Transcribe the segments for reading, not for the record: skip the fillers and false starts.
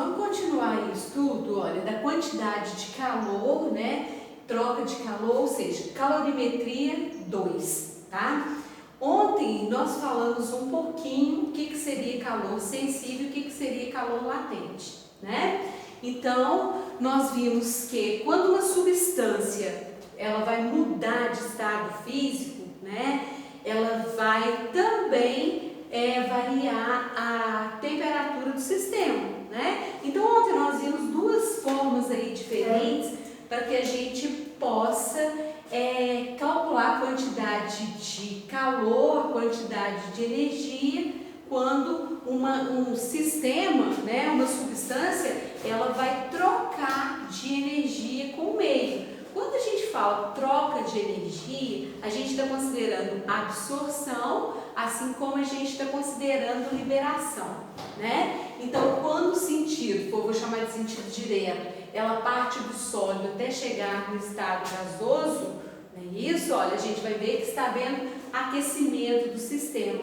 vamos continuar aí o estudo, olha, da quantidade de calor, né? Troca de calor, ou seja, calorimetria 2, tá? Ontem nós falamos um pouquinho o que seria calor sensível e o que seria calor latente, né? Então, nós vimos que quando uma substância ela vai mudar de estado físico, né? Ela vai também variar a temperatura do sistema, né? Então, ontem nós vimos duas formas aí diferentes para que a gente possa calcular a quantidade de calor, a quantidade de energia, quando um sistema, né, uma substância, ela vai trocar de energia com o meio. Quando a gente fala troca de energia, a gente está considerando absorção, assim como a gente está considerando liberação, né? Então, quando o sentido, vou chamar de sentido direto, ela parte do sólido até chegar no estado gasoso, não é isso? Olha, a gente vai ver que está havendo aquecimento do sistema.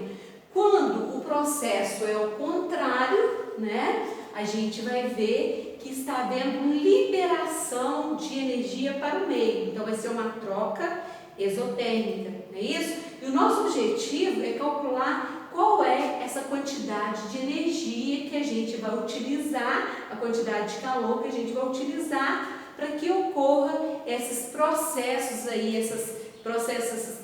Quando o processo é o contrário, né? A gente vai ver que está havendo liberação de energia para o meio. Então, vai ser uma troca exotérmica, não é isso? E o nosso objetivo é calcular qual é essa quantidade de energia que a gente vai utilizar, a quantidade de calor que a gente vai utilizar para que ocorra esses processos aí, essas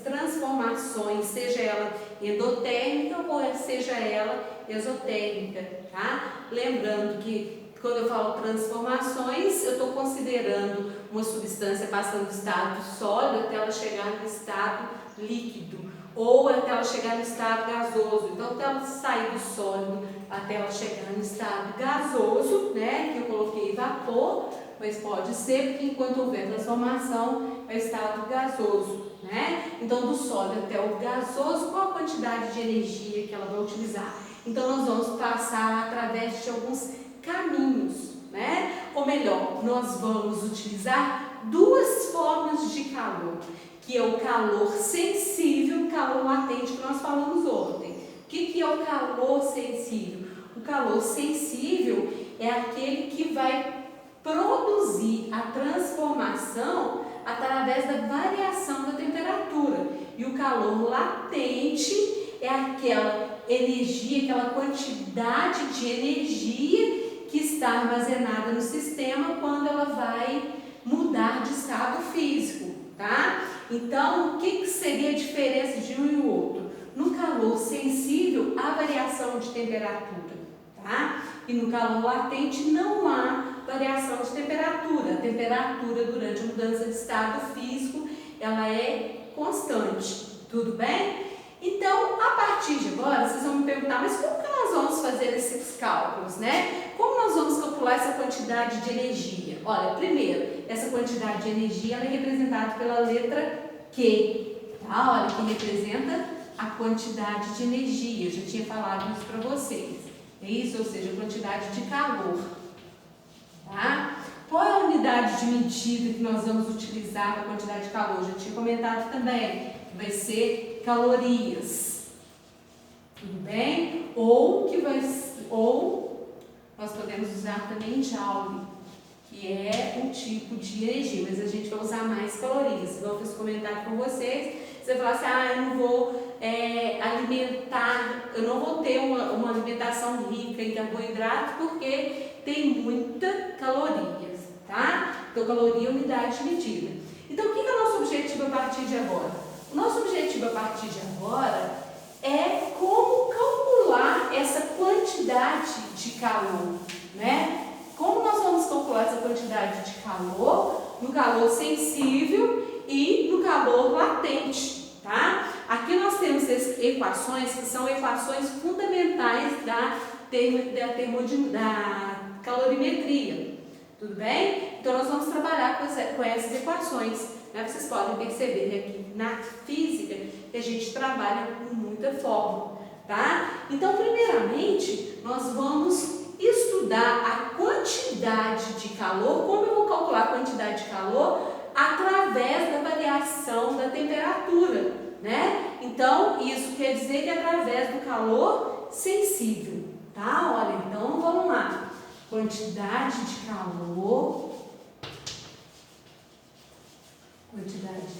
transformações, seja ela endotérmica ou seja ela exotérmica, tá? Lembrando que quando eu falo transformações, eu estou considerando uma substância passando do estado sólido até ela chegar no estado líquido, ou até ela chegar no estado gasoso. Então, até ela sair do sólido até ela chegar no estado gasoso, né, que eu coloquei vapor, mas pode ser porque enquanto houver transformação é o estado gasoso, né? Então, do sólido até o gasoso, qual a quantidade de energia que ela vai utilizar? Então, nós vamos passar através de alguns caminhos, né? Ou melhor, nós vamos utilizar duas formas de calor, que é o calor sensível e o calor latente que nós falamos ontem. O que é o calor sensível? O calor sensível é aquele que vai produzir a transformação através da variação da temperatura. E o calor latente é aquela energia, aquela quantidade de energia que está armazenada no sistema quando ela vai mudar de estado físico, tá? Então, o que seria a diferença de um e o outro? No calor sensível, há variação de temperatura, tá? E no calor latente não há variação de temperatura. A temperatura durante a mudança de estado físico, ela é constante, tudo bem? Então, a partir de agora, vocês vão me perguntar, mas como que nós vamos fazer esses cálculos, né? Como nós vamos calcular essa quantidade de energia? Olha, primeiro, essa quantidade de energia ela é representada pela letra Q, tá? Olha, que representa a quantidade de energia. Eu já tinha falado isso para vocês. É isso, ou seja, a quantidade de calor, tá? Qual é a unidade de medida que nós vamos utilizar para a quantidade de calor? Eu já tinha comentado também. Vai ser calorias, tudo bem? Ou nós podemos usar também Joule, que é um tipo de energia, mas a gente vai usar mais calorias. Igual eu fiz comentário com vocês, você fala assim, eu não vou alimentar, eu não vou ter uma alimentação rica em carboidrato porque tem muita calorias, tá? Então, caloria é unidade de medida. Então, o que é o nosso objetivo a partir de agora? O nosso objetivo a partir de agora é como calcular essa quantidade de calor, né? Como nós vamos calcular essa quantidade de calor no calor sensível e no calor latente, tá? Aqui nós temos essas equações que são equações fundamentais da calorimetria, tudo bem? Então nós vamos trabalhar com essas equações, né? Vocês podem perceber aqui na física que a gente trabalha com muita fórmula, tá? Então, primeiramente, nós vamos estudar a quantidade de calor. Como eu vou calcular a quantidade de calor? Através da variação da temperatura, né? Então, isso quer dizer que é através do calor sensível, tá? Olha, então vamos lá. quantidade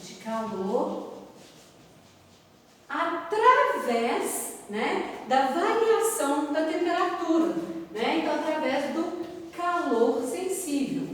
de calor, através, né, da variação da temperatura, né? Então, através do calor sensível.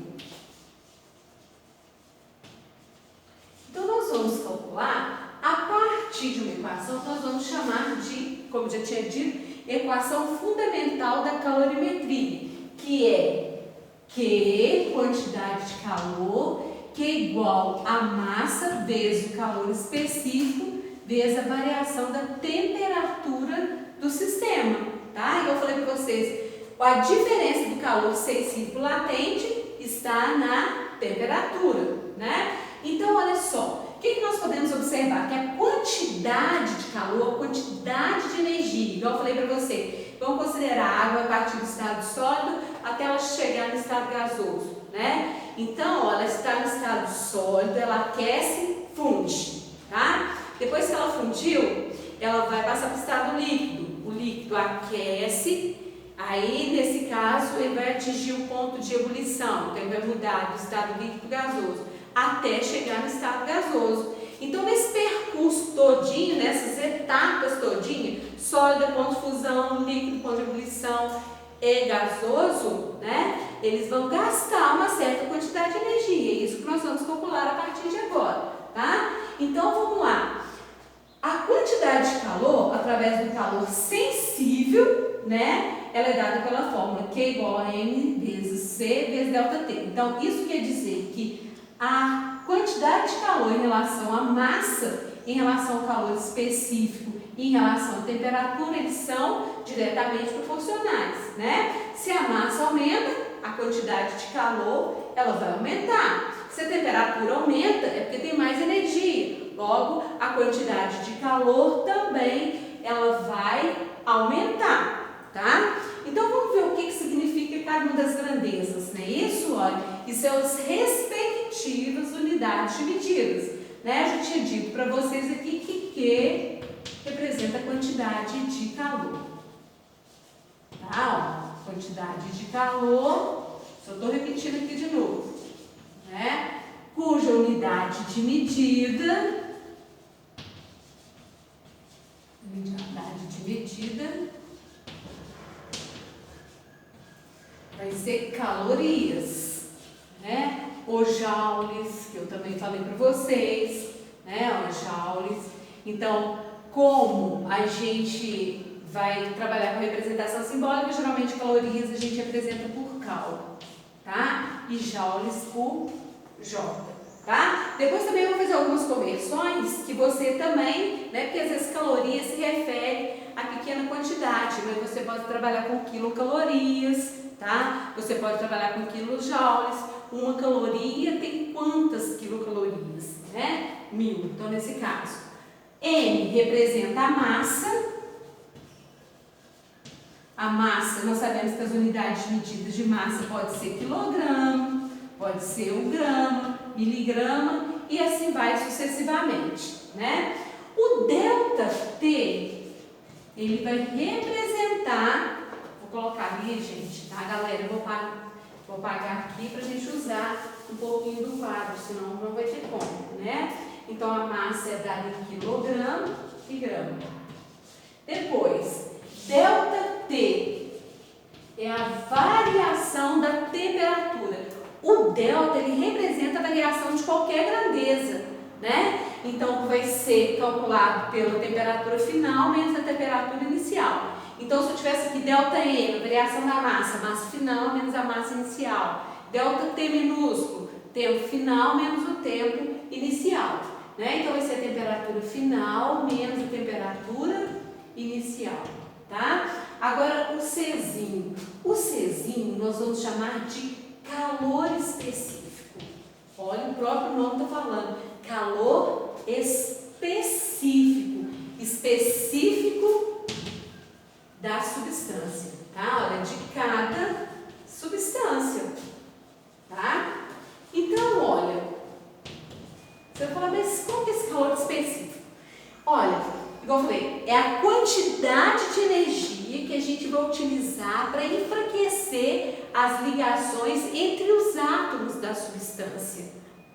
Então, nós vamos calcular a partir de uma equação que nós vamos chamar de, como já tinha dito, equação fundamental da calorimetria, que é Q, quantidade de calor, que é igual a massa vezes o calor específico vezes a variação da temperatura do sistema, tá? Eu falei para vocês, a diferença do calor sensível latente está na temperatura, né? Então, olha só, o que nós podemos observar? Que a quantidade de calor, a quantidade de energia, igual eu falei para você, vamos considerar a água a partir do estado sólido até ela chegar no estado gasoso, né? Então, ó, ela está no estado sólido, ela aquece, funde, tá? Depois que ela fundiu, ela vai passar para o estado líquido. O líquido aquece, aí nesse caso ele vai atingir o ponto de ebulição, então ele vai mudar do estado líquido gasoso até chegar no estado gasoso. Então, nesse percurso todinho, nessas etapas todinho, sólido, ponto de fusão, líquido, ponto de ebulição e gasoso, né? Eles vão gastar uma certa quantidade de energia. É isso que nós vamos calcular a partir de agora, tá? Então, vamos lá. A quantidade de calor, através do calor sensível, né? Ela é dada pela fórmula Q igual a M vezes C vezes ΔT. Então, isso quer dizer que a quantidade de calor em relação à massa, em relação ao calor específico e em relação à temperatura, eles são diretamente proporcionais, né? Se a massa aumenta, a quantidade de calor ela vai aumentar. Se a temperatura aumenta, é porque tem mais energia. Logo, a quantidade de calor também ela vai aumentar, tá? Então, vamos ver o que significa cada uma das grandezas, não é isso? Olha, e seus respectivas unidades de medidas, né? Eu já tinha dito para vocês aqui que Q representa a quantidade de calor, tá? Ó, quantidade de calor, só estou repetindo aqui de novo, né? Cuja unidade de medida vai ser calorias, né? Ou joules, que eu também falei para vocês, né? Ó, joules. Então, como a gente vai trabalhar com representação simbólica, geralmente calorias a gente apresenta por cal, tá? E joules por J. Tá? Depois também eu vou fazer algumas conversões que você também, né? Porque às vezes calorias se refere a pequena quantidade, mas você pode trabalhar com quilocalorias, tá? Você pode trabalhar com quilojoules. Uma caloria tem quantas quilocalorias, né? 1000. Então, nesse caso, M representa a massa. A massa, nós sabemos que as unidades medidas de massa pode ser quilograma, pode ser o grama, miligrama e assim vai sucessivamente, né? O ΔT, ele vai representar, vou colocar ali, gente, tá, galera? Eu vou apagar aqui pra gente usar um pouquinho do quadro, senão não vai ter como, né? Então, a massa é dada em quilograma e grama. Depois, ΔT é a variação da temperatura. O delta, ele representa a variação de qualquer grandeza, né? Então, vai ser calculado pela temperatura final menos a temperatura inicial. Então, se eu tivesse aqui ΔM, a variação da massa final menos a massa inicial. ΔT minúsculo, tempo final menos o tempo inicial, né? Então, vai ser a temperatura final menos a temperatura inicial, tá? Agora, o Czinho. O Czinho nós vamos chamar de calor específico. Olha, o próprio nome está falando. Calor específico. Específico da substância, tá? Olha, de cada substância, tá? Então, olha, você vai falar, mas qual que é esse calor específico? Olha, igual eu falei, é a quantidade de energia que a gente vai utilizar para enfraquecer as ligações entre os átomos da substância,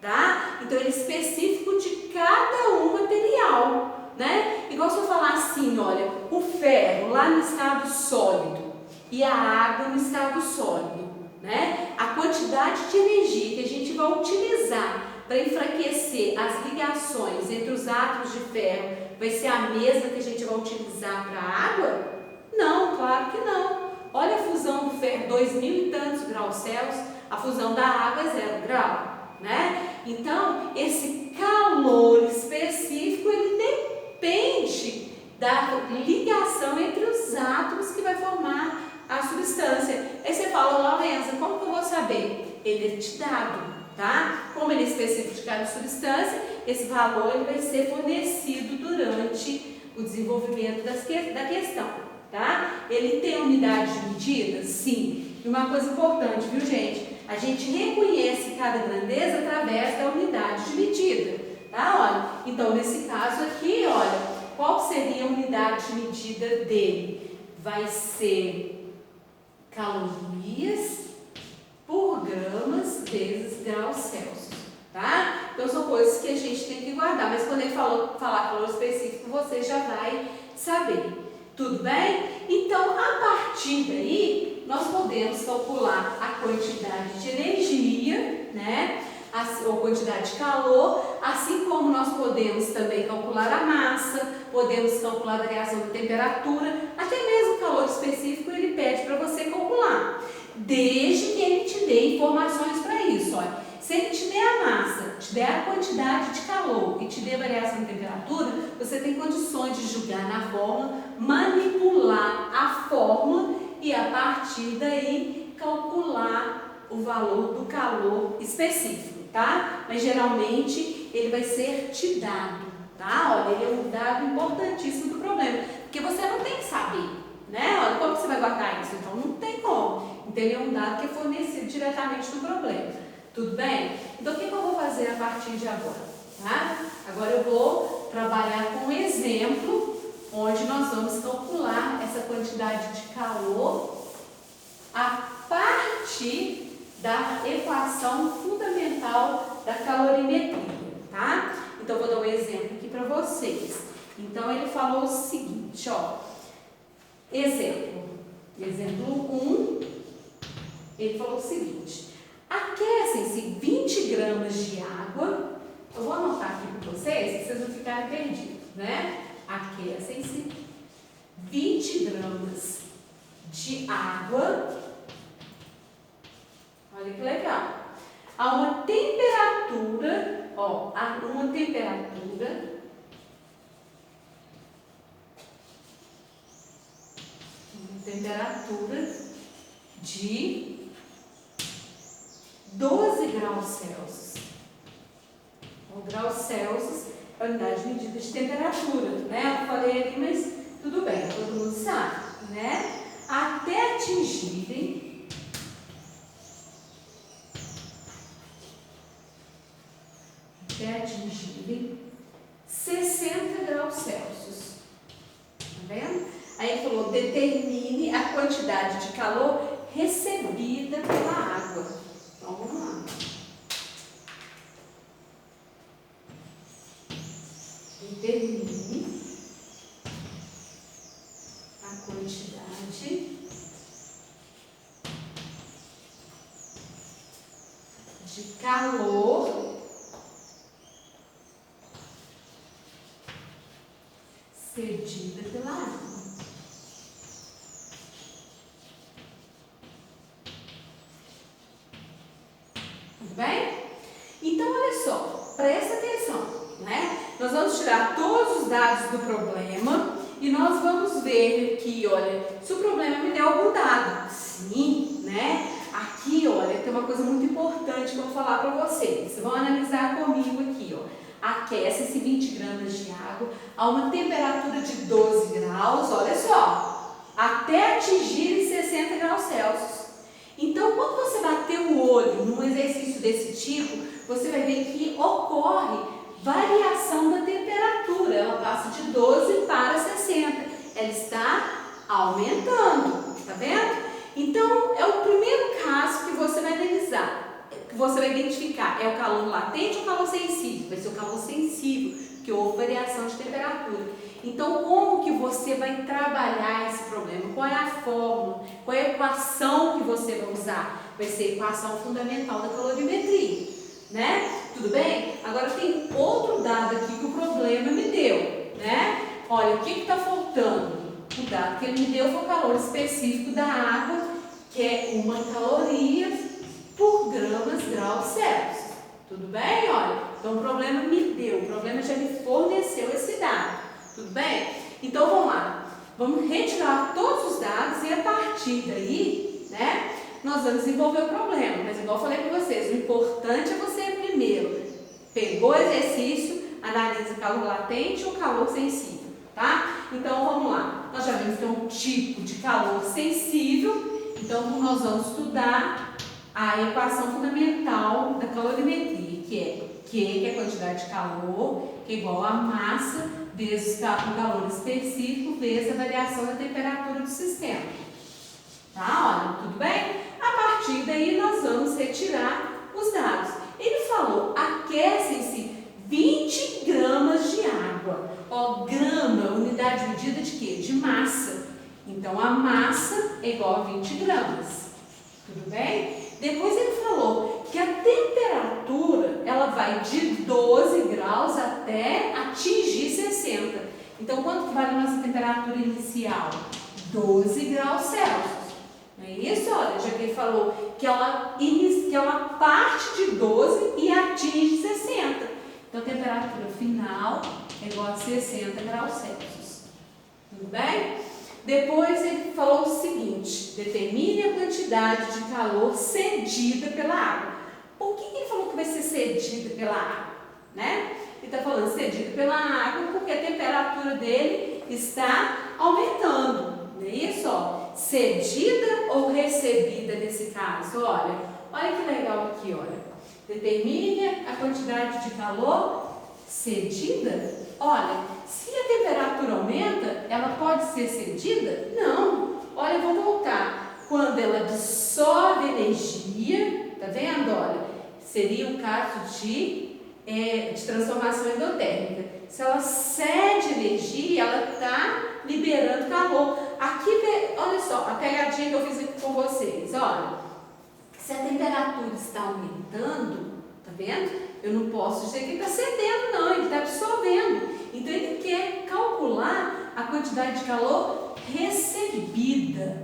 tá? Então ele é específico de cada um material, né? Igual se eu falar assim, olha, o ferro lá no estado sólido e a água no estado sólido, né? A quantidade de energia que a gente vai utilizar para enfraquecer as ligações entre os átomos de ferro vai ser a mesma que a gente vai utilizar para a água? Não, claro que não. Olha a fusão do ferro, 2000 e tantos graus Celsius, a fusão da água é 0 grau, né? Então, esse calor específico, ele depende da ligação entre os átomos que vai formar a substância. Aí você fala, Lorenza, como que eu vou saber? Ele é te dado, tá? Como ele é específico de cada substância, esse valor ele vai ser fornecido durante o desenvolvimento da questão, tá? Ele tem unidade de medida? Sim. E uma coisa importante, viu, gente? A gente reconhece cada grandeza através da unidade de medida, tá? Olha, então nesse caso aqui, olha, qual seria a unidade de medida dele? Vai ser calorias por gramas vezes graus Celsius, tá? Então são coisas que a gente tem que guardar, mas quando ele falar calor específico, você já vai saber, tudo bem? Então, a partir daí, nós podemos calcular a quantidade de energia, né? Ou quantidade de calor, assim como nós podemos também calcular a massa, podemos calcular a variação da temperatura, até mesmo o calor específico ele pede para você calcular, desde que ele te dê informações para isso. Olha, se ele te der a massa, te der a quantidade de calor e te der a variação de temperatura, você tem condições de julgar na fórmula, manipular a fórmula e a partir daí calcular o valor do calor específico, tá? Mas geralmente ele vai ser te dado, tá? Olha, ele é um dado importantíssimo do problema, porque você não tem que saber, né? Olha, como você vai guardar isso? Então não tem como. Então ele é um dado que é fornecido diretamente do problema. Tudo bem? Então, o que eu vou fazer a partir de agora? Tá? Agora eu vou trabalhar com um exemplo onde nós vamos calcular essa quantidade de calor a partir da equação fundamental da calorimetria, tá? Então, eu vou dar um exemplo aqui para vocês. Então, ele falou o seguinte, ó. Exemplo 1, ele falou o seguinte. Aquecem-se 20 gramas de água. Eu vou anotar aqui para vocês não ficarem perdidos, né? Aquecem-se 20 gramas de água. Olha que legal. A uma temperatura, ó, de 12 graus Celsius. O grau Celsius é a unidade de medida de temperatura, né? Eu falei ali, mas tudo bem, todo mundo sabe, né? Até atingirem 60 graus Celsius. Tá vendo? Aí ele falou, determine a quantidade de calor recebida pela água. Então, vamos lá. Determine a quantidade de calor cedida pela água. Tudo bem? Então, olha só, presta atenção, né? Nós vamos tirar todos os dados do problema e nós vamos ver aqui, olha, se o problema me der algum dado. Sim, né? Aqui, olha, tem uma coisa muito importante que eu vou falar para vocês. Vocês vão analisar comigo aqui, ó. Aquece-se 20 gramas de água a uma temperatura de 12 graus, olha só, até atingir 60 graus Celsius. Então, quando você bater o olho num exercício desse tipo, você vai ver que ocorre variação da temperatura. Ela passa de 12 para 60. Ela está aumentando, tá vendo? Então, é o primeiro caso é o calor latente ou o calor sensível? Vai ser o calor sensível, que houve variação de temperatura. Então, como que você vai trabalhar esse problema? Qual é a fórmula? Qual é a equação que você vai usar? Vai ser a equação fundamental da calorimetria, né? Tudo bem? Agora tem outro dado aqui que o problema me deu, né? Olha, o que está faltando? O dado que ele me deu foi o calor específico da água, que é 1 caloria por graus Celsius. Tudo bem? Olha, então o problema me deu, o problema já me forneceu esse dado. Tudo bem? Então vamos lá. Vamos retirar todos os dados e a partir daí, né, nós vamos desenvolver o problema. Mas igual eu falei para vocês, o importante é você primeiro pegou o exercício, analisa o calor latente ou calor sensível, tá? Então vamos lá. Nós já vimos que é um tipo de calor sensível, então nós vamos estudar a equação fundamental da calorimetria, que é Q, que é a quantidade de calor, que é igual a massa vezes o calor específico vezes a variação da temperatura do sistema. Tá? Olha, tudo bem? A partir daí nós vamos retirar os dados. Ele falou, aquecem-se 20 gramas de água. Ó, grama, unidade medida de quê? De massa. Então, a massa é igual a 20 gramas. Tudo bem? Depois ele falou que a temperatura, ela vai de 12 graus até atingir 60. Então, quanto que vale a nossa temperatura inicial? 12 graus Celsius. Não é isso? Olha, já que ele falou que ela parte de 12 e atinge 60. Então, a temperatura final é igual a 60 graus Celsius. Tudo bem? Depois ele falou o seguinte, determine a quantidade de calor cedida pela água. Por que ele falou que vai ser cedida pela água? Né? Ele está falando cedida pela água porque a temperatura dele está aumentando. Não é isso? Ó, cedida ou recebida nesse caso? Olha que legal aqui, olha. Determine a quantidade de calor cedida. Olha, se a temperatura aumenta, ela pode ser cedida? Não. Olha, eu vou voltar. Quando ela dissolve energia, tá vendo? Olha, seria um caso de transformação endotérmica. Se ela cede energia, ela está liberando calor. Aqui, olha só, a pegadinha que eu fiz aqui com vocês. Olha, se a temperatura está aumentando, tá vendo? Eu não posso dizer que ele está cedendo, não, ele está absorvendo. Então, ele quer calcular a quantidade de calor recebida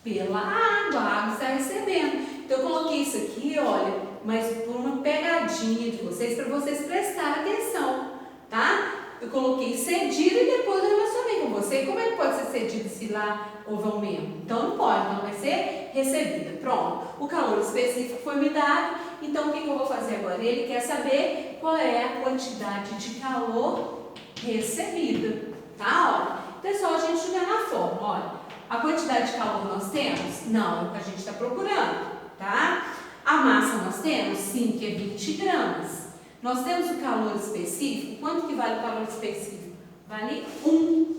pela água. A água está recebendo. Então, eu coloquei isso aqui, olha, mas por uma pegadinha de vocês, para vocês prestarem atenção, tá? Eu coloquei cedida e depois eu relacionei com você. Como é que pode ser cedida se lá houve aumento? Então, não pode, então vai ser recebida. Pronto. O calor específico foi me dado. Então, o que eu vou fazer agora? Ele quer saber qual é a quantidade de calor recebida, tá? Olha, então é só a gente jogar na forma, olha. A quantidade de calor nós temos? Não, é o que a gente está procurando, tá? A massa nós temos? Sim, que é 20 gramas. Nós temos o calor específico. Quanto que vale o calor específico? Vale 1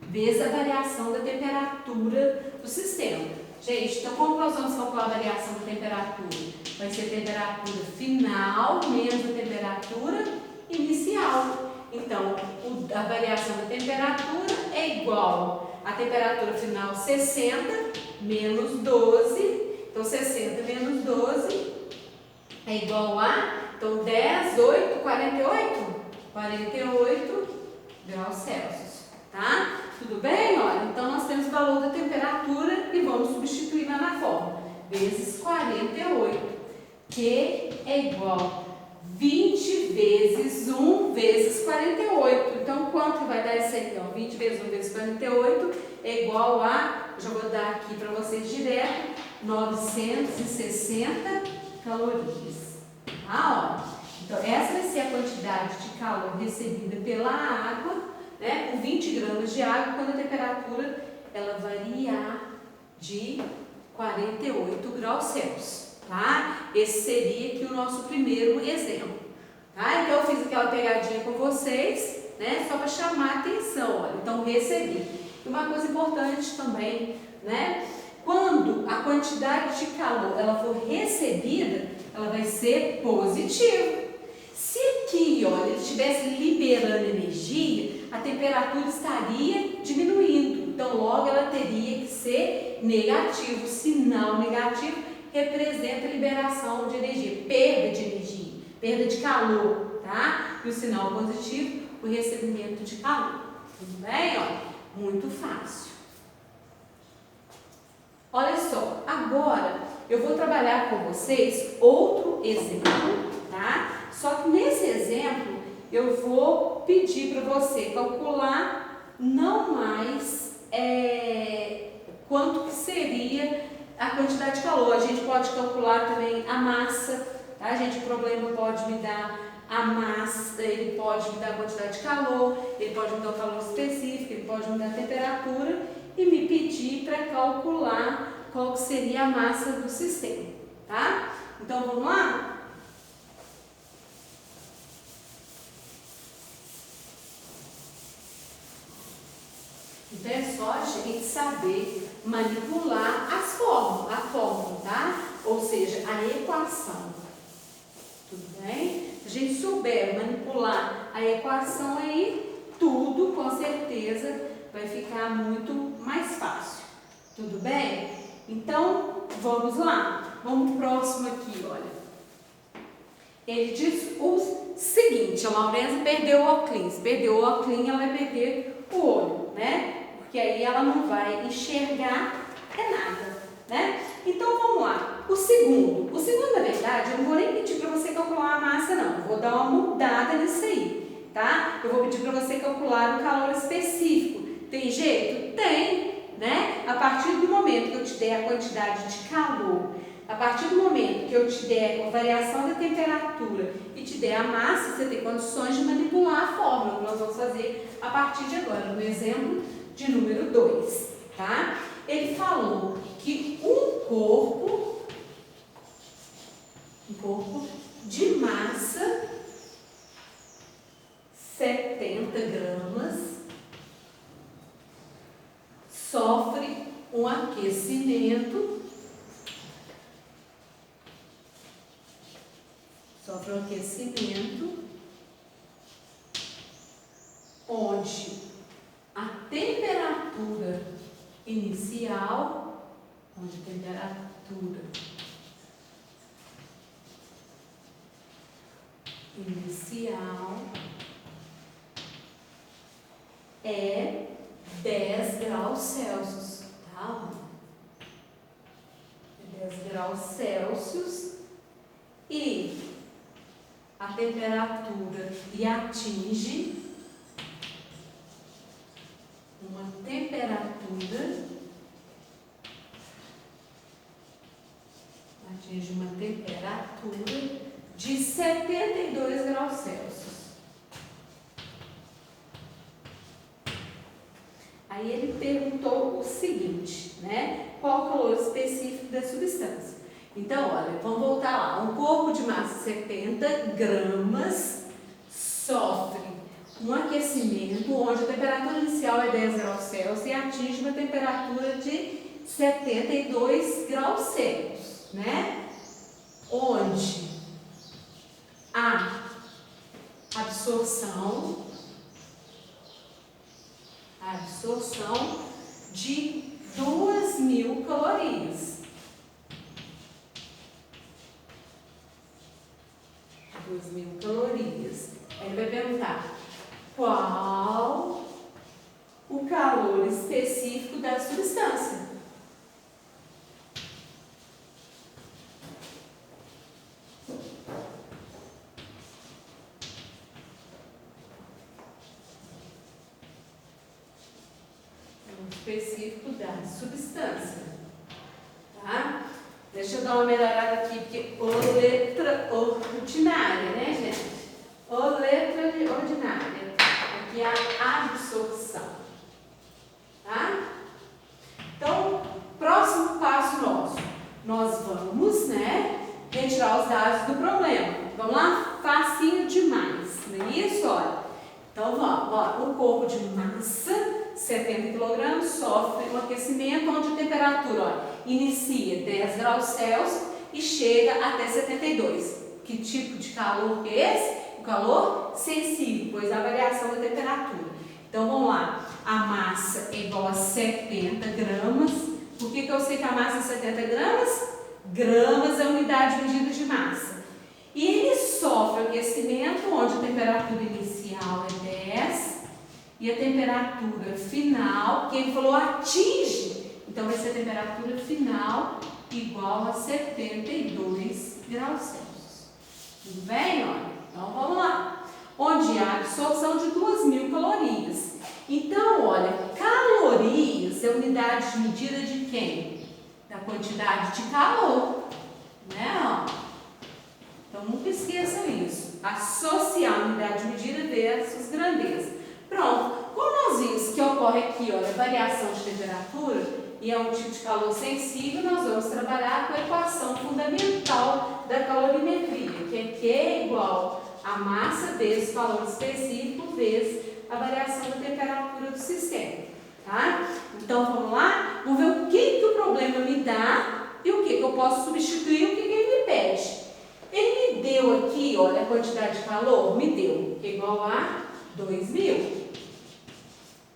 vezes a variação da temperatura do sistema. Gente, então como nós vamos calcular a variação da temperatura? Vai ser a temperatura final menos a temperatura inicial. Então, a variação da temperatura é igual a temperatura final 60 menos 12. Então, 60 menos 12 é igual a, então, 10, 8, 48? 48 graus Celsius, tá? Tudo bem? Olha, então nós temos o valor da temperatura e vamos substituir lá na fórmula. Vezes 48, que é igual a 20 vezes 1 vezes 48. Então, quanto vai dar isso aí? Então, 20 vezes 1 vezes 48 é igual a, já vou dar aqui para vocês direto, 960 calorias. Olha. Então, essa vai ser a quantidade de calor recebida pela água, né, com 20 gramas de água, quando a temperatura ela variar de 48 graus Celsius, tá? Esse seria aqui o nosso primeiro exemplo, tá? Então, eu fiz aquela pegadinha com vocês, né, só para chamar a atenção, olha. Então, recebi. E uma coisa importante também, né, quando quando a quantidade de calor ela for recebida, ela vai ser positiva. Se aqui, olha, ele estivesse liberando energia, a temperatura estaria diminuindo. Então, logo ela teria que ser negativo. Sinal negativo representa liberação de energia, perda de energia, perda de calor, tá? E o sinal positivo, o recebimento de calor. Tudo bem? Olha, muito fácil. Olha só, agora eu vou trabalhar com vocês outro exemplo, tá? Só que nesse exemplo eu vou pedir para você calcular não mais quanto que seria a quantidade de calor. A gente pode calcular também a massa, tá? Gente, o problema pode me dar a massa, ele pode me dar a quantidade de calor, ele pode me dar o calor específico, ele pode me dar a temperatura e me pedir para calcular qual que seria a massa do sistema, tá? Então vamos lá? Então é só a gente saber manipular a fórmula, tá? Ou seja, a equação. Tudo bem? Se a gente souber manipular a equação aí, tudo com certeza vai ficar muito mais fácil. Tudo bem? Então, vamos lá. Vamos pro próximo aqui, olha. Ele diz o seguinte, a Laurenza perdeu o óculos. Perdeu o óculos, ela vai perder o olho, né? Porque aí ela não vai enxergar nada, né? Então, vamos lá. O segundo, na verdade, eu não vou nem pedir para você calcular a massa, não. Eu vou dar uma mudada nisso aí, tá? Eu vou pedir para você calcular o calor específico. Tem jeito? Tem, né? A partir do momento que eu te der a quantidade de calor, a partir do momento que eu te der a variação da temperatura e te der a massa, você tem condições de manipular a fórmula que nós vamos fazer a partir de agora, no exemplo de número 2, tá? Ele falou que um corpo de massa 70 gramas sofre um aquecimento onde a temperatura inicial, é 10 graus Celsius, tá? 10 graus Celsius e a temperatura e atinge uma temperatura de 72 graus Celsius. Aí ele perguntou o seguinte, né? Qual o calor específico da substância? Então, olha, vamos voltar lá. Um corpo de massa 70 gramas sofre um aquecimento onde a temperatura inicial é 10 graus Celsius e atinge uma temperatura de 72 graus Celsius, né? Onde a absorção de 2.000 calorias. 2.000 calorias. Aí ele vai perguntar qual o calor específico da substância. Específico da substância, tá? Deixa eu dar uma melhorada aqui, porque o letra ordinária, né, gente? O letra ordinária. Aqui é a absorção, tá? Então, próximo passo nosso. Nós vamos, né, retirar os dados do problema. Vamos lá? Facinho demais, não é isso? Olha. Então, vamos. Ó, um corpo de massa 70 kg sofre um aquecimento onde a temperatura, olha, inicia 10 graus Celsius e chega até 72. Que tipo de calor que é esse? O calor sensível, pois a variação da temperatura. Então vamos lá, a massa é igual a 70 gramas. Por que eu sei que a massa é 70 gramas? Gramas é a unidade medida de massa. E ele sofre aquecimento onde a temperatura inicial é 10 e a temperatura final, que ele falou, atinge. Então vai ser a temperatura final igual a 72 graus Celsius. Tudo bem? Olha, então vamos lá. Onde há absorção de 2.000 calorias. Então, olha, calorias é unidade de medida de quem? Da quantidade de calor, né? Então, nunca esqueçam isso. Associar unidade de medida versus grandeza. Pronto. Como nós vimos que ocorre aqui, olha, variação de temperatura e é um tipo de calor sensível, nós vamos trabalhar com a equação fundamental da calorimetria, que é Q é igual a massa vezes o calor específico vezes a variação da temperatura do sistema, tá? Então, vamos lá? Vamos ver o que o problema me dá e o que eu posso substituir, o que ele me pede. Ele me deu aqui, olha, a quantidade de calor, me deu, que é igual a 2.000.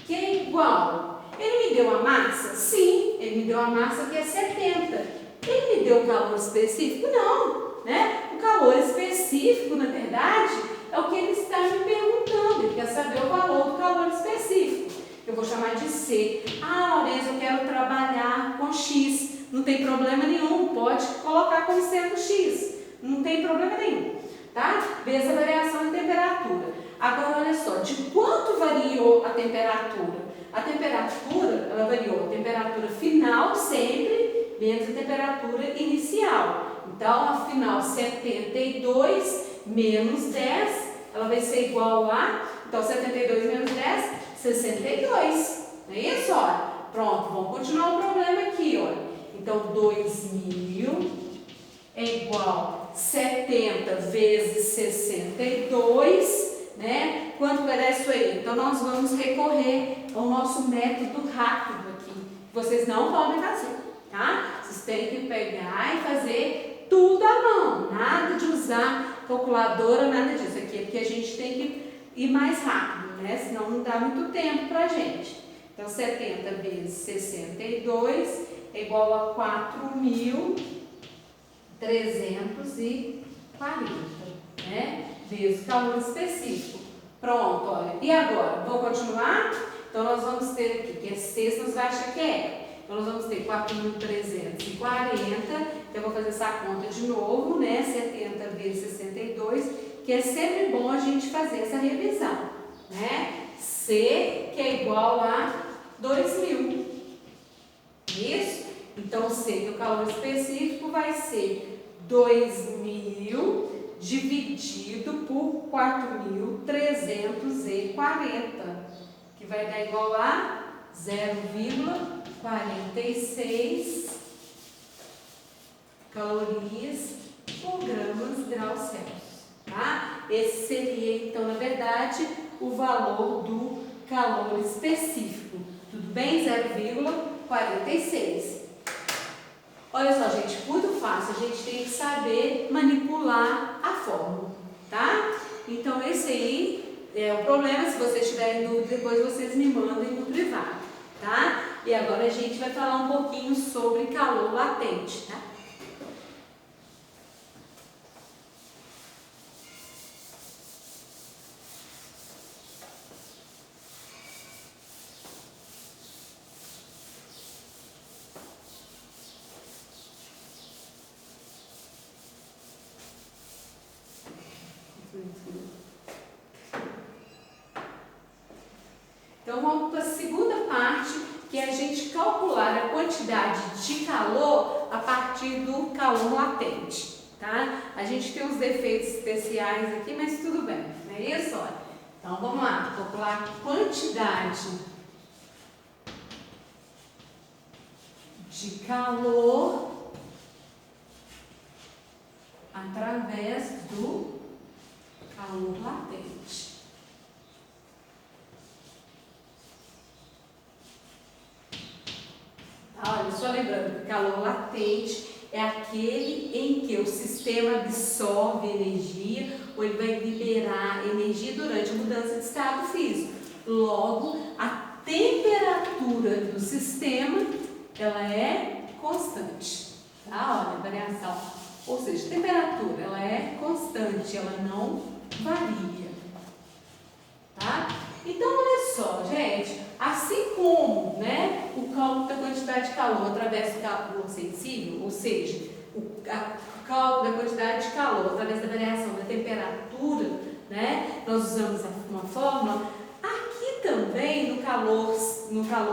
Que é igual. Ele me deu a massa? Sim, ele me deu a massa que é 70. Ele me deu o calor específico? Não, né? O calor específico, na verdade, é o que ele está me perguntando. Ele quer saber o valor do calor específico. Eu vou chamar de C. Ah, Lourenço, eu quero trabalhar com X. Não tem problema nenhum, pode colocar como sendo X. Não tem problema nenhum, tá? Vezes a variação de temperatura. Agora, olha só, de quanto variou a temperatura? A temperatura, ela variou a temperatura final sempre, menos a temperatura inicial. Então, a final 72 menos 10, ela vai ser igual a, então 72 menos 10, 62. Não é isso? Olha, pronto, vamos continuar o problema aqui, olha. Então, 2.000 é igual a 70 vezes 62, né? Quanto vai dar isso aí? Então, nós vamos recorrer ao nosso método rápido aqui. Vocês não podem fazer, tá? Vocês têm que pegar e fazer tudo à mão. Nada de usar calculadora, nada disso. Aqui é porque a gente tem que ir mais rápido, né? Senão não dá muito tempo pra gente. Então, 70 vezes 62 é igual a 4.340, né? Vezes o calor específico. Pronto, olha. E agora? Vou continuar? Então, nós vamos ter aqui, que é C, nós vai achar que é. Então, nós vamos ter 4.340. Então, eu vou fazer essa conta de novo, né? 70 vezes 62, que é sempre bom a gente fazer essa revisão, né? C, que é igual a 2.000. Isso? Então, C, que o calor específico vai ser 2.000 dividido por 4.340, que vai dar igual a 0,46 calorias por gramas graus Celsius, tá? Esse seria, então, na verdade, o valor do calor específico. Tudo bem? 0,46. Olha só, gente, muito fácil. A gente tem que saber manipular a fórmula, tá? Então, esse aí é o problema. Se vocês tiverem dúvida, depois vocês me mandem no privado, tá? E agora a gente vai falar um pouquinho sobre calor latente, tá? Então, vamos para a segunda parte, que é a gente calcular a quantidade de calor a partir do calor latente, tá? A gente tem uns defeitos especiais aqui, mas tudo bem, não é isso? Olha. Então, vamos lá, calcular a quantidade de calor através do calor latente. Olha, só lembrando que calor latente é aquele em que o sistema absorve energia ou ele vai liberar energia durante a mudança de estado físico. Logo, a temperatura do sistema, ela é constante. Tá? Olha a variação. Ou seja, a temperatura, ela é constante, ela não varia. Tá? Então, olha só, gente, assim como, né, o cálculo da quantidade de calor através do cálculo sensível, ou seja, o cálculo da quantidade de calor através da variação da temperatura, né, nós usamos uma fórmula, aqui também no calor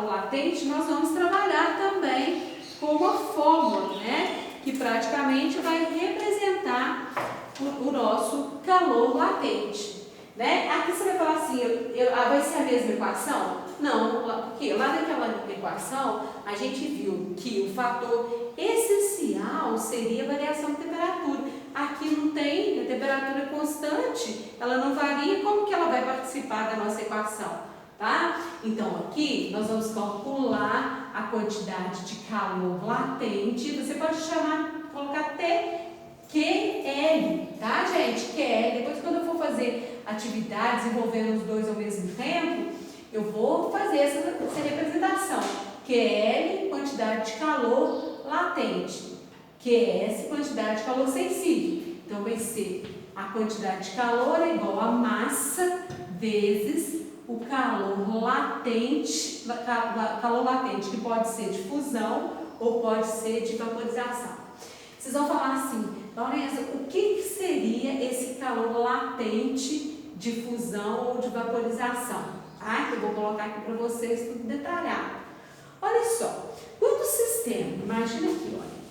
latente nós vamos trabalhar também com uma fórmula, né, que praticamente vai representar o nosso calor latente. Né? Aqui você vai falar assim, vai ser a mesma equação? Não, porque lá naquela equação a gente viu que o fator essencial seria a variação de temperatura. Aqui não tem, a temperatura é constante, ela não varia, como que ela vai participar da nossa equação? Tá? Então aqui nós vamos calcular a quantidade de calor latente, você pode colocar até QL, tá, gente? QL, depois quando eu for fazer atividades envolvendo os dois ao mesmo tempo, eu vou fazer essa representação. QL, quantidade de calor latente. QS, quantidade de calor sensível. Então, vai ser a quantidade de calor é igual a massa vezes o calor latente, que pode ser de fusão ou pode ser de vaporização. Vocês vão falar assim, Laurença, o que seria esse calor latente de fusão ou de vaporização? Tá? Que eu vou colocar aqui para vocês tudo detalhado. Olha só, quando o sistema, imagina aqui, olha,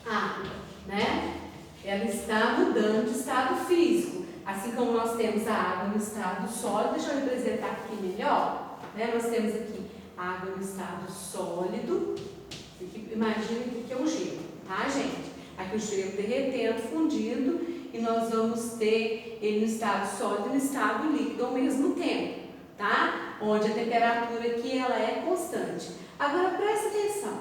a água, né? Ela está mudando de estado físico. Assim como nós temos a água no estado sólido, deixa eu representar aqui melhor, né? Nós temos aqui a água no estado sólido, imagina que é o gelo, tá, gente? Aqui o gelo derretendo, fundindo, e nós vamos ter ele no estado sólido e no estado líquido ao mesmo tempo, tá? Onde a temperatura aqui ela é constante. Agora presta atenção,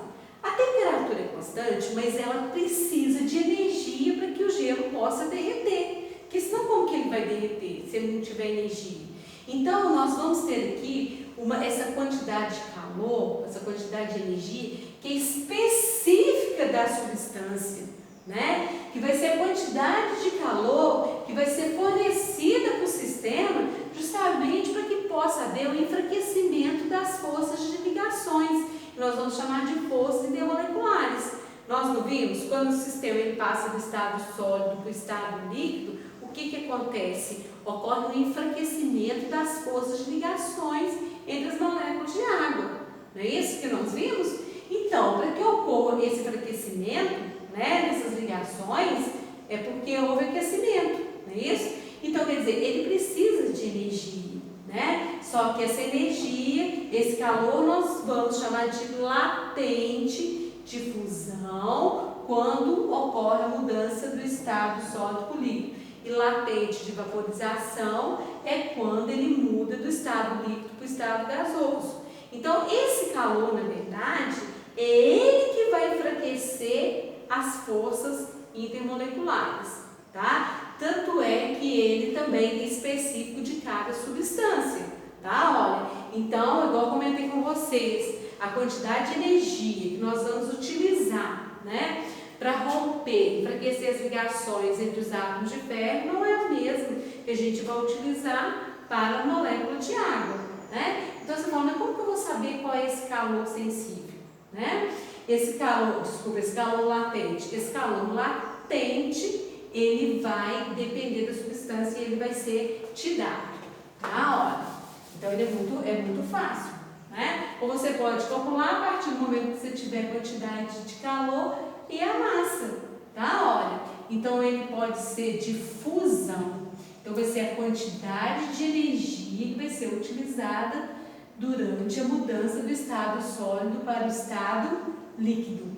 a temperatura é constante, mas ela precisa de energia para que o gelo possa derreter, porque senão como que ele vai derreter se ele não tiver energia? Então nós vamos ter aqui essa quantidade de calor, essa quantidade de energia que é específica da substância, né? Que vai ser a quantidade de calor que vai ser fornecida para o sistema justamente para que possa haver o enfraquecimento das forças de ligações, que nós vamos chamar de forças intermoleculares. Nós não vimos? Quando o sistema ele passa do estado sólido para o estado líquido, o que acontece? Ocorre um enfraquecimento das forças de ligações entre as moléculas de água. Não é isso que nós vimos? Então, para que ocorra esse enfraquecimento, né, nessas ligações, é porque houve aquecimento, não é isso? Então, quer dizer, ele precisa de energia, né? Só que essa energia, esse calor, nós vamos chamar de latente de fusão quando ocorre a mudança do estado sólido para o líquido. E latente de vaporização é quando ele muda do estado líquido para o estado gasoso. Então, esse calor, na verdade, é ele que vai enfraquecer as forças intermoleculares, tá? Tanto é que ele também é específico de cada substância, tá? Olha, então, igual eu comentei com vocês, a quantidade de energia que nós vamos utilizar, né, para romper, enfraquecer as ligações entre os átomos de ferro não é a mesma que a gente vai utilizar para a molécula de água, né? Então, você fala, mas como que eu vou saber qual é esse calor sensível, né? Esse calor latente, ele vai depender da substância e ele vai ser te dado, tá? Olha, então ele é muito fácil, né? Ou você pode calcular a partir do momento que você tiver quantidade de calor e a massa, tá? Olha, então ele pode ser de fusão, então vai ser a quantidade de energia que vai ser utilizada durante a mudança do estado sólido para o estado líquido,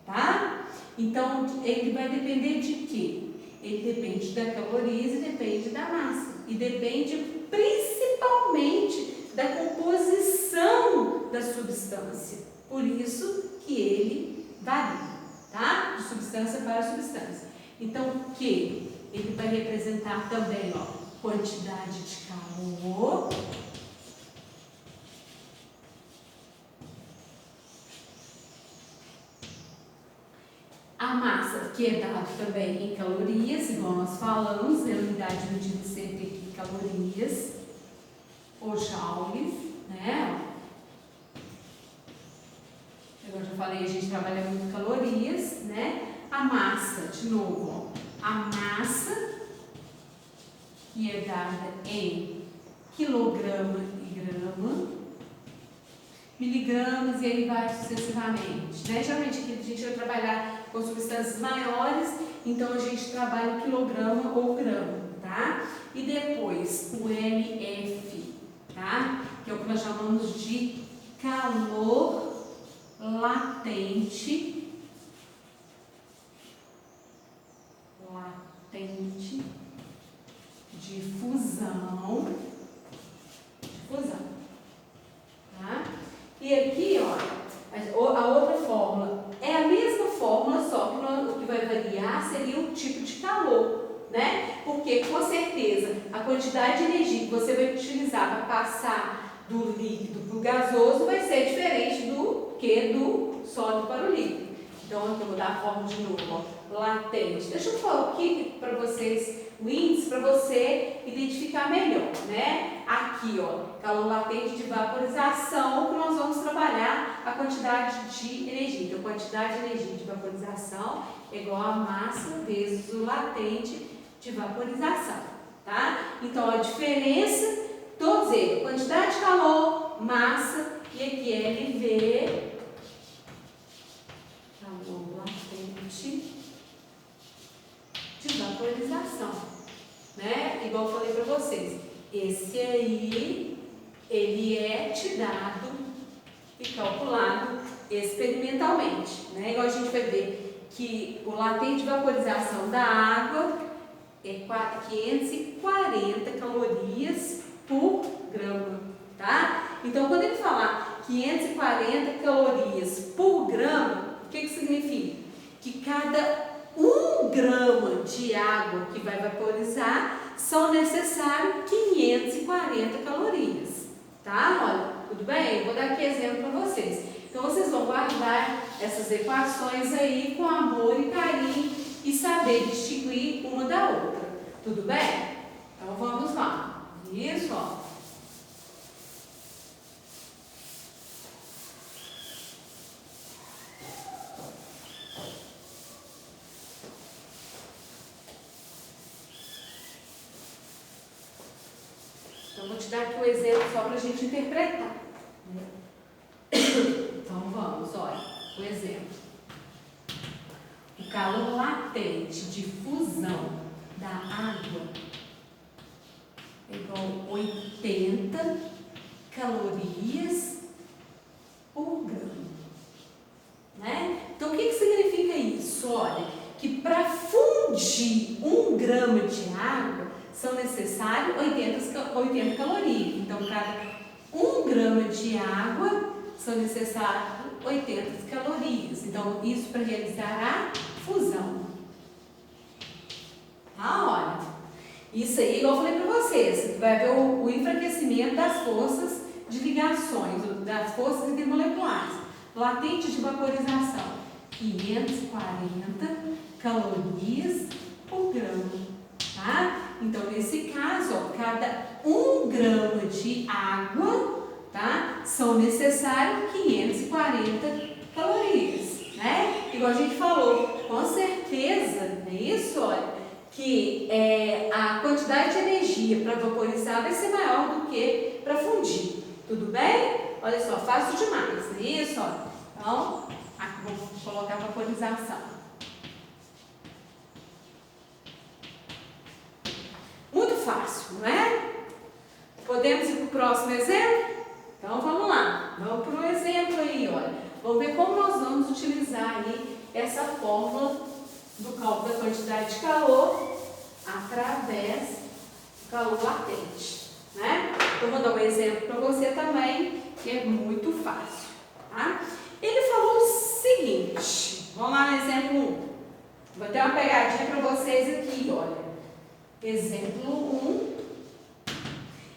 tá? Então, ele vai depender de quê? Ele depende da caloriza, depende da massa e depende principalmente da composição da substância. Por isso que ele varia, tá? De substância para substância. Então, o Q, ele vai representar também, ó, quantidade de calor. A massa, que é dado também em calorias, igual nós falamos, é a unidade medida sempre em calorias, ou joules, né? Eu já falei, a gente trabalha muito calorias, né? A massa, de novo, ó, a massa, que é dada em quilograma e grama, miligramas e aí vai sucessivamente, né? Geralmente aqui a gente vai trabalhar com substâncias maiores, então a gente trabalha o quilograma ou grama, tá? E depois o LF, tá? Que é o que nós chamamos de calor latente, de fusão, tá? E aqui, ó, a outra fórmula é a mesma fórmula, só que o que vai variar seria o tipo de calor, né? Porque, com certeza, a quantidade de energia que você vai utilizar para passar do líquido para o gasoso vai ser diferente do que do sólido para o líquido. Então, aqui eu vou dar a fórmula de novo, ó, latente. Deixa eu falar aqui para vocês, o índice, para você identificar melhor, né? Aqui, ó, calor latente de vaporização, que nós vamos trabalhar a quantidade de energia. Então, quantidade de energia de vaporização é igual a massa vezes o latente de vaporização, tá? Então, a diferença, todos eles, quantidade de calor, massa, e aqui LV, calor latente de vaporização, né? Igual eu falei para vocês, esse aí, ele é te dado e calculado experimentalmente, né? Igual a gente vai ver que o latente de vaporização da água é 540 calorias por grama, tá? Então, quando ele falar 540 calorias por grama, o que significa? Que cada 1 grama de água que vai vaporizar são necessários 540 calorias, tá? Olha, tudo bem? Eu vou dar aqui exemplo para vocês. Então, vocês vão guardar essas equações aí com amor e carinho e saber distinguir uma da outra, tudo bem? Então, vamos lá. Isso, ó. Então, vou te dar aqui um exemplo só para a gente interpretar. Então, vamos, olha, o exemplo. O calor latente de fusão da água é igual a 80 calorias por grama, né? Então, o que significa isso? Olha, que para fundir 1 grama de água, são necessários 80 calorias. Então, cada 1 grama de água são necessários 80 calorias. Então, isso para realizar a fusão. Olha, isso aí, igual eu falei para vocês, vai ver o enfraquecimento das forças de ligações, das forças intermoleculares. Latente de vaporização, 540 calorias por grama, tá? Então, nesse caso, ó, cada 1 grama de água, tá? São necessários 540 calorias, né? Igual a gente falou, com certeza, não é isso? Olha, que a quantidade de energia para vaporizar vai ser maior do que para fundir, tudo bem? Olha só, fácil demais, não é isso? Olha. Então, aqui vou colocar a vaporização. Muito fácil, não é? Podemos ir para o próximo exemplo? Então, vamos lá. Vamos para o exemplo aí, olha. Vamos ver como nós vamos utilizar aí essa fórmula do cálculo da quantidade de calor através do calor latente, né? Então, vou dar um exemplo para você também, que é muito fácil, tá? Ele falou o seguinte. seguinte, vamos lá no exemplo 1. Vou ter uma pegadinha para vocês aqui, olha. Exemplo 1.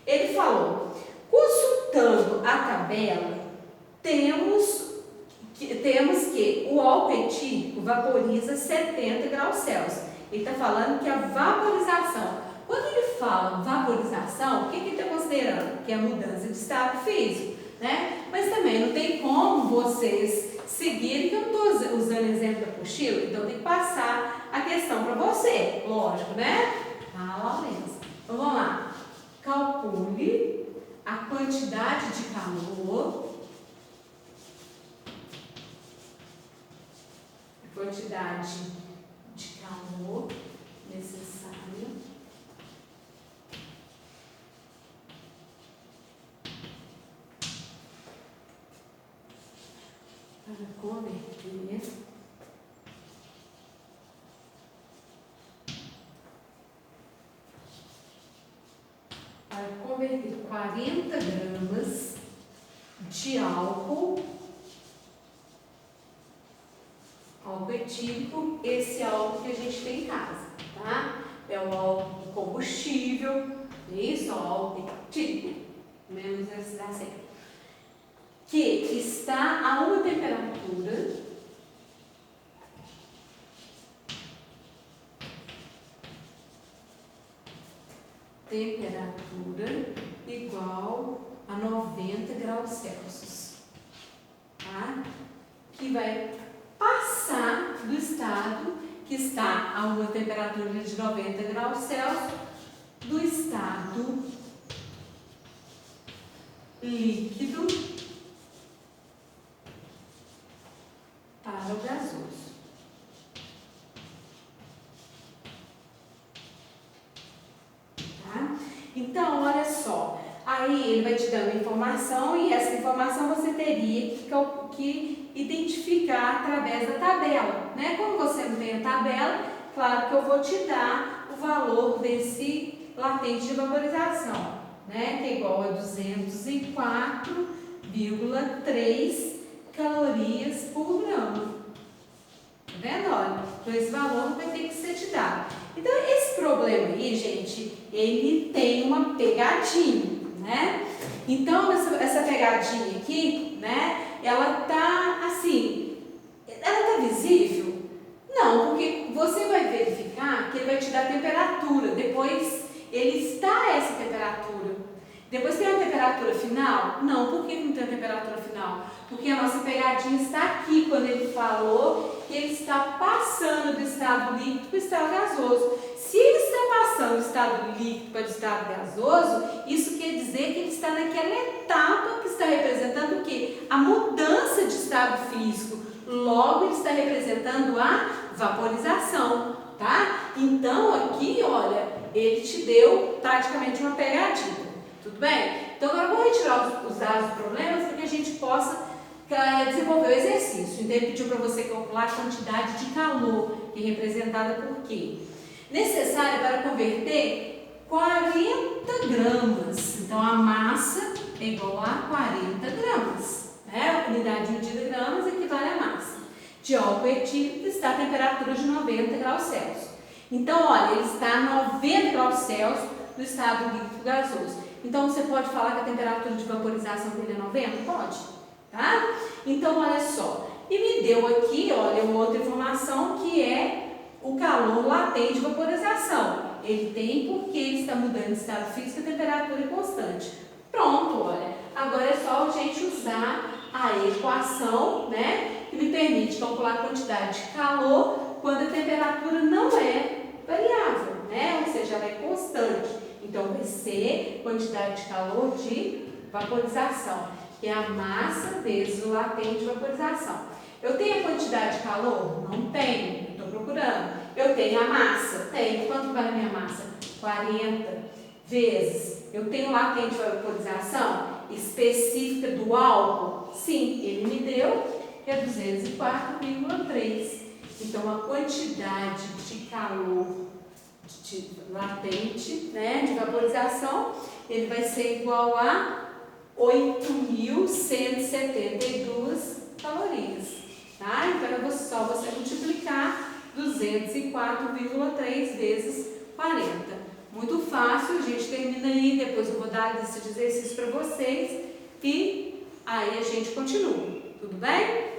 Ele falou, consultando a tabela, temos que o álcool etílico vaporiza 70 graus Celsius. Ele está falando que a vaporização, quando ele fala vaporização, o que ele está considerando? Que é a mudança de estado físico, né? Mas também não tem como vocês seguirem, que eu não estou usando exemplo da apostila, então tem que passar a questão para você, lógico, né? Lá mesmo. Então vamos lá. Calcule a quantidade de calor. Necessária para converter 40 gramas de álcool etílico, esse álcool que a gente tem em casa, tá? É o álcool combustível, isso, o álcool etílico, menos esse da seca, que está a uma temperatura igual a 90 graus Celsius, tá? Que vai passar do estado que está a uma temperatura de 90 graus Celsius do estado líquido para o gasoso. Tá? Então, olha só, aí ele vai te dando informação e essa informação você teria que identificar através da tabela, né? Como você não tem a tabela, claro que eu vou te dar o valor desse latente de vaporização, né? Que é igual a 204,3 calorias por grama. Tá vendo? Olha, então esse valor vai ter que ser te dado. Então, esse problema aí, gente, ele tem uma pegadinha, né? Então, essa pegadinha aqui, né? Ela tá assim, ela tá visível? Não, porque você vai verificar que ele vai te dar temperatura, depois ele está a essa temperatura. Depois tem a temperatura final? Não, por que não tem a temperatura final? Porque a nossa pegadinha está aqui, quando ele falou que ele está passando do estado líquido para o estado gasoso. Se ele está passando do estado líquido para o estado gasoso, isso quer dizer que ele está naquela etapa que está representando o quê? A mudança de estado físico. Logo, ele está representando a vaporização, tá? Então, aqui, olha, ele te deu praticamente uma pegadinha. Tudo bem? Então, agora eu vou retirar os dados do problema para que a gente possa desenvolver o exercício. Então, ele pediu para você calcular a quantidade de calor, que é representada por quê? Necessária para converter 40 gramas. Então, a massa é igual a 40 gramas. Né? A unidade medida gramas equivale à massa. De álcool etílico está a temperatura de 90 graus Celsius. Então, olha, ele está a 90 graus Celsius do estado líquido gasoso. Então, você pode falar que a temperatura de vaporização dele é 90? Pode, tá? Então, olha só. E me deu aqui, olha, uma outra informação que é o calor latente de vaporização. Ele tem porque ele está mudando de estado físico e a temperatura é constante. Pronto, olha. Agora é só a gente usar a equação, né? Que me permite calcular a quantidade de calor quando a temperatura não é variável, né? Ou seja, ela é constante. Então, vai ser quantidade de calor de vaporização, que é a massa vezes o latente de vaporização. Eu tenho a quantidade de calor? Não tenho, estou procurando. Eu tenho a massa? Tenho. Quanto vale a minha massa? 40 vezes. Eu tenho latente de vaporização específica do álcool? Sim, ele me deu, que é 204,3. Então, a quantidade de calor latente, né, de vaporização, ele vai ser igual a 8.172 calorias. tá? Então é só você multiplicar 204,3 vezes 40. Muito fácil, a gente termina aí, depois eu vou dar a lista de exercícios para vocês e aí a gente continua, tudo bem?